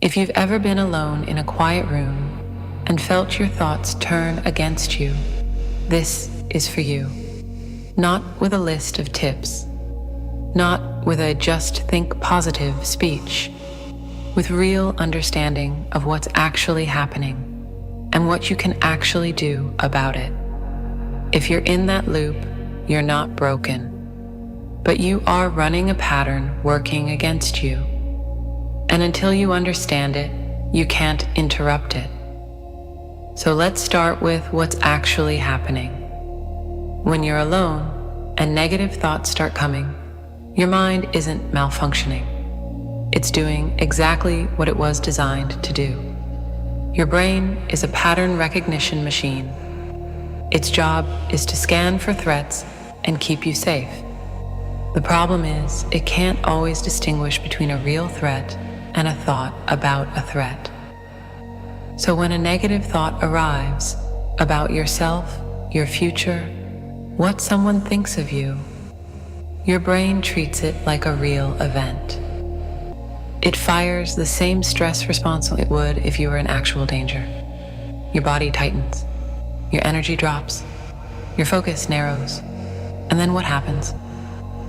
If you've ever been alone in a quiet room and felt your thoughts turn against you, this is for you. Not with a list of tips, not with a just think positive speech, with real understanding of what's actually happening and what you can actually do about it. If you're in that loop, you're not broken, but you are running a pattern working against you. And until you understand it, you can't interrupt it. So let's start with what's actually happening. When you're alone and negative thoughts start coming, your mind isn't malfunctioning. It's doing exactly what it was designed to do. Your brain is a pattern recognition machine. Its job is to scan for threats and keep you safe. The problem is, it can't always distinguish between a real threat and a thought about a threat. So when a negative thought arrives about yourself, your future, what someone thinks of you, your brain treats it like a real event. It fires the same stress response it would if you were in actual danger. Your body tightens, your energy drops, your focus narrows, and then what happens?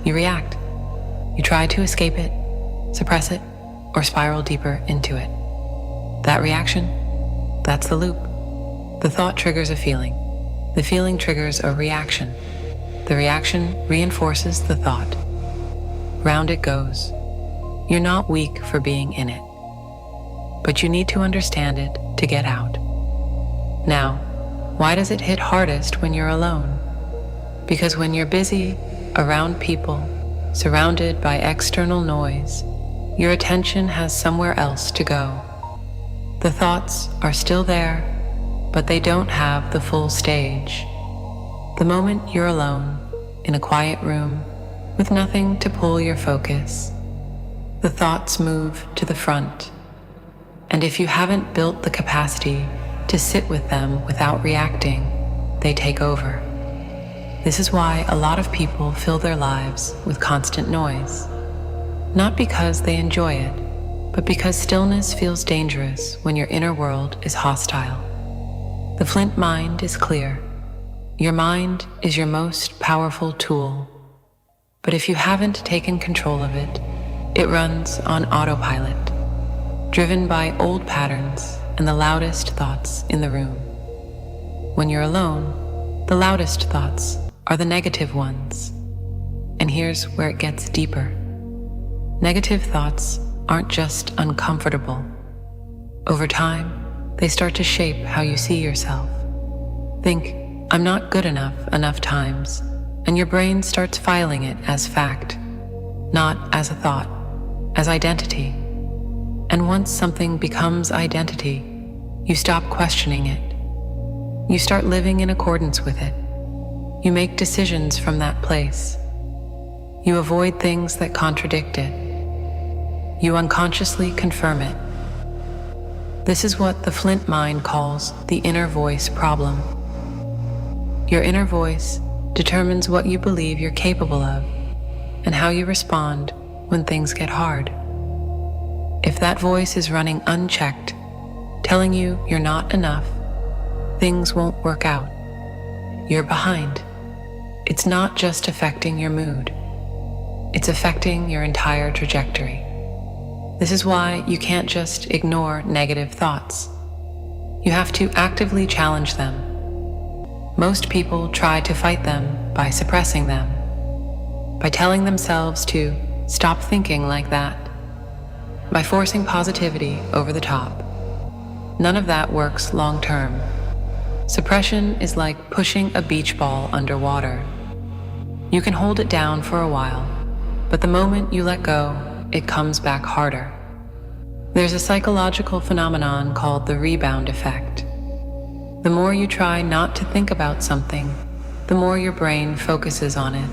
You react. You try to escape it, suppress it, or spiral deeper into it. That reaction, that's the loop. The thought triggers a feeling. The feeling triggers a reaction. The reaction reinforces the thought. Round it goes. You're not weak for being in it, but you need to understand it to get out. Now, why does it hit hardest when you're alone? Because when you're busy, around people, surrounded by external noise, your attention has somewhere else to go. The thoughts are still there, but they don't have the full stage. The moment you're alone, in a quiet room, with nothing to pull your focus, the thoughts move to the front. And if you haven't built the capacity to sit with them without reacting, they take over. This is why a lot of people fill their lives with constant noise. Not because they enjoy it, but because stillness feels dangerous when your inner world is hostile. The flint mind is clear. Your mind is your most powerful tool. But if you haven't taken control of it, it runs on autopilot, driven by old patterns and the loudest thoughts in the room. When you're alone, the loudest thoughts are the negative ones. And here's where it gets deeper. Negative thoughts aren't just uncomfortable. Over time, they start to shape how you see yourself. Think, I'm not good enough times, and your brain starts filing it as fact, not as a thought, as identity. And once something becomes identity, you stop questioning it. You start living in accordance with it. You make decisions from that place. You avoid things that contradict it. You unconsciously confirm it. This is what the flint mind calls the inner voice problem. Your inner voice determines what you believe you're capable of and how you respond when things get hard. If that voice is running unchecked, telling you you're not enough, things won't work out. You're behind. It's not just affecting your mood. It's affecting your entire trajectory. This is why you can't just ignore negative thoughts. You have to actively challenge them. Most people try to fight them by suppressing them, by telling themselves to stop thinking like that, by forcing positivity over the top. None of that works long term. Suppression is like pushing a beach ball underwater. You can hold it down for a while, but the moment you let go, it comes back harder. There's a psychological phenomenon called the rebound effect. The more you try not to think about something, the more your brain focuses on it.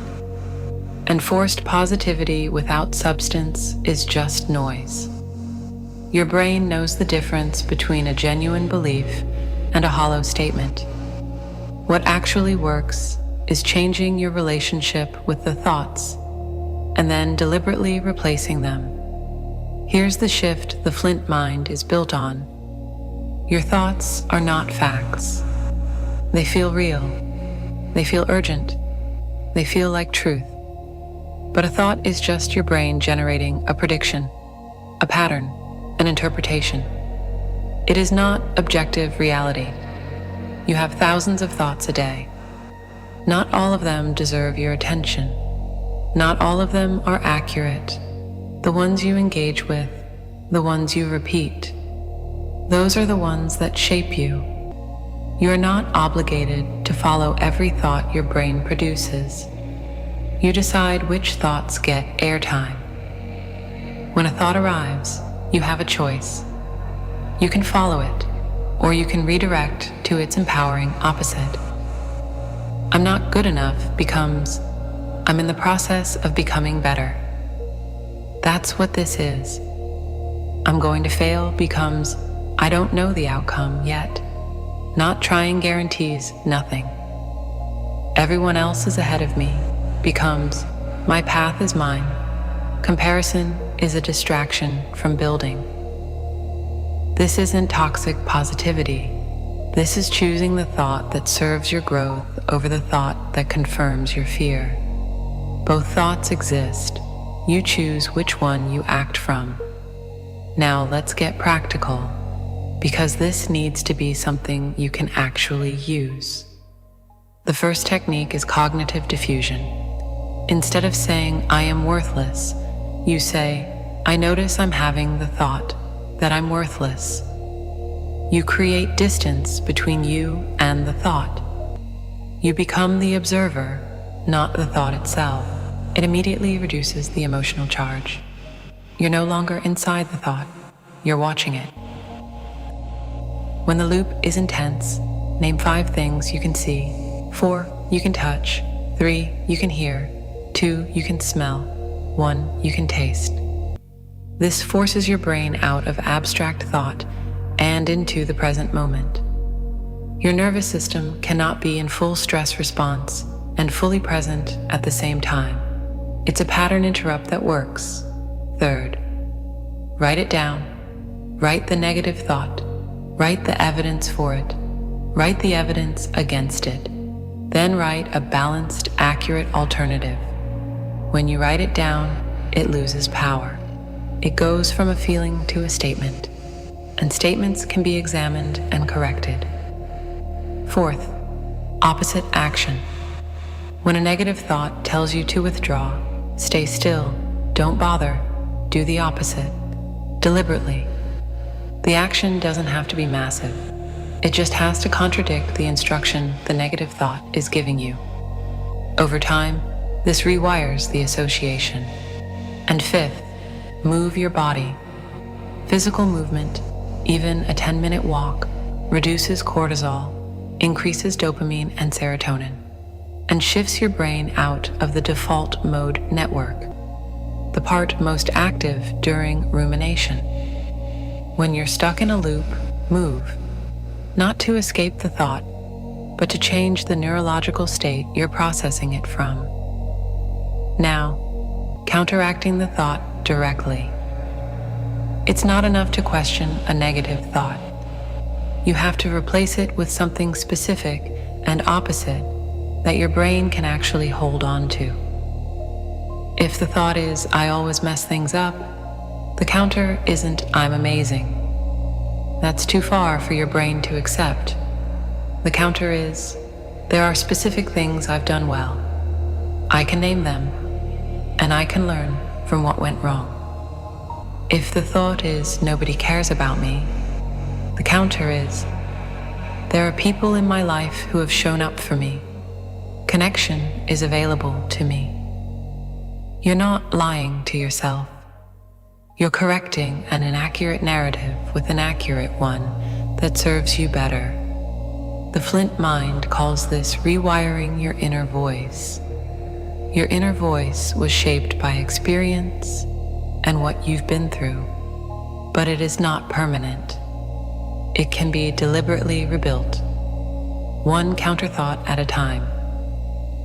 And forced positivity without substance is just noise. Your brain knows the difference between a genuine belief and a hollow statement. What actually works is changing your relationship with the thoughts and then deliberately replacing them. Here's the shift the flint mind is built on. Your thoughts are not facts. They feel real. They feel urgent. They feel like truth. But a thought is just your brain generating a prediction, a pattern, an interpretation. It is not objective reality. You have thousands of thoughts a day. Not all of them deserve your attention. Not all of them are accurate. The ones you engage with, the ones you repeat, those are the ones that shape you. You are not obligated to follow every thought your brain produces. You decide which thoughts get airtime. When a thought arrives, you have a choice. You can follow it, or you can redirect to its empowering opposite. I'm not good enough becomes, I'm in the process of becoming better. That's what this is. I'm going to fail becomes, I don't know the outcome yet. Not trying guarantees nothing. Everyone else is ahead of me becomes, my path is mine. Comparison is a distraction from building. This isn't toxic positivity. This is choosing the thought that serves your growth over the thought that confirms your fear. Both thoughts exist. You choose which one you act from. Now let's get practical, because this needs to be something you can actually use. The first technique is cognitive diffusion. Instead of saying, I am worthless, you say, I notice I'm having the thought that I'm worthless. You create distance between you and the thought. You become the observer, not the thought itself. It immediately reduces the emotional charge. You're no longer inside the thought, you're watching it. When the loop is intense, name 5 things you can see, 4 you can touch, 3 you can hear, 2 you can smell, 1 you can taste. This forces your brain out of abstract thought and into the present moment. Your nervous system cannot be in full stress response and fully present at the same time. It's a pattern interrupt that works. Third, write it down. Write the negative thought. Write the evidence for it. Write the evidence against it. Then write a balanced, accurate alternative. When you write it down, it loses power. It goes from a feeling to a statement, and statements can be examined and corrected. Fourth, opposite action. When a negative thought tells you to withdraw, stay still, don't bother, do the opposite, deliberately. The action doesn't have to be massive. It just has to contradict the instruction the negative thought is giving you. Over time, this rewires the association. And fifth, move your body. Physical movement, even a 10-minute walk, reduces cortisol, increases dopamine and serotonin, and shifts your brain out of the default mode network, the part most active during rumination. When you're stuck in a loop, move, not to escape the thought, but to change the neurological state you're processing it from. Now, counteracting the thought directly. It's not enough to question a negative thought. You have to replace it with something specific and opposite that your brain can actually hold on to. If the thought is, I always mess things up, the counter isn't, I'm amazing. That's too far for your brain to accept. The counter is, there are specific things I've done well. I can name them, and I can learn from what went wrong. If the thought is, nobody cares about me, the counter is, there are people in my life who have shown up for me. Connection is available to me. You're not lying to yourself. You're correcting an inaccurate narrative with an accurate one that serves you better. The Flint mind calls this rewiring your inner voice. Your inner voice was shaped by experience and what you've been through, but it is not permanent. It can be deliberately rebuilt, one counter thought at a time.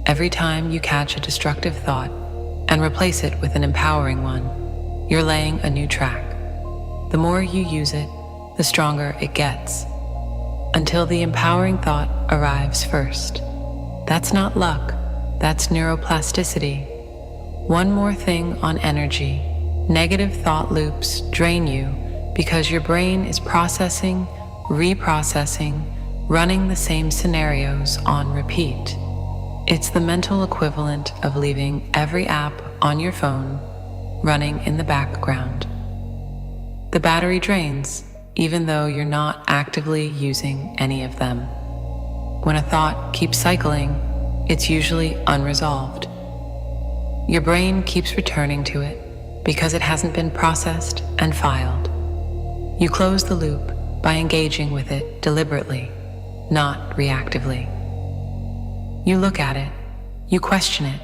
Every time you catch a destructive thought and replace it with an empowering one, you're laying a new track. The more you use it, the stronger it gets, until the empowering thought arrives first. That's not luck, that's neuroplasticity. One more thing on energy. Negative thought loops drain you because your brain is processing, reprocessing, running the same scenarios on repeat. It's the mental equivalent of leaving every app on your phone running in the background. The battery drains, even though you're not actively using any of them. When a thought keeps cycling, it's usually unresolved. Your brain keeps returning to it because it hasn't been processed and filed. You close the loop by engaging with it deliberately, not reactively. You look at it, you question it,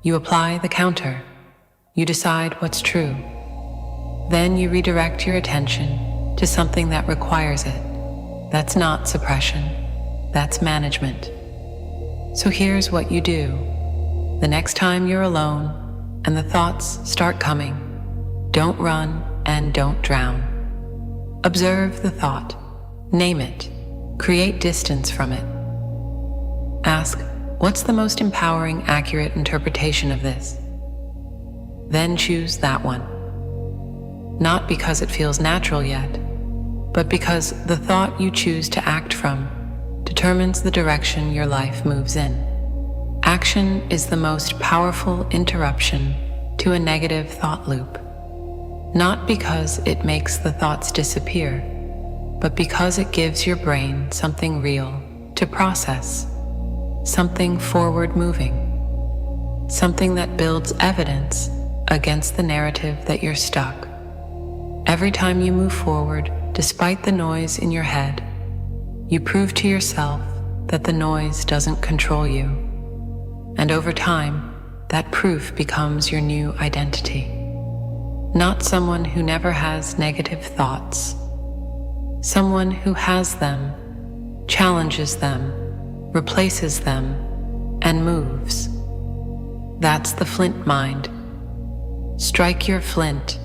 you apply the counter, you decide what's true. Then you redirect your attention to something that requires it. That's not suppression, that's management. So here's what you do. The next time you're alone and the thoughts start coming, don't run and don't drown. Observe the thought, name it, create distance from it. Ask, what's the most empowering, accurate interpretation of this? Then choose that one. Not because it feels natural yet, but because the thought you choose to act from determines the direction your life moves in. Action is the most powerful interruption to a negative thought loop. Not because it makes the thoughts disappear, but because it gives your brain something real to process, something forward-moving, something that builds evidence against the narrative that you're stuck. Every time you move forward, despite the noise in your head, you prove to yourself that the noise doesn't control you. And over time, that proof becomes your new identity. Not someone who never has negative thoughts. Someone who has them, challenges them, replaces them, and moves. That's the flint mind. Strike your flint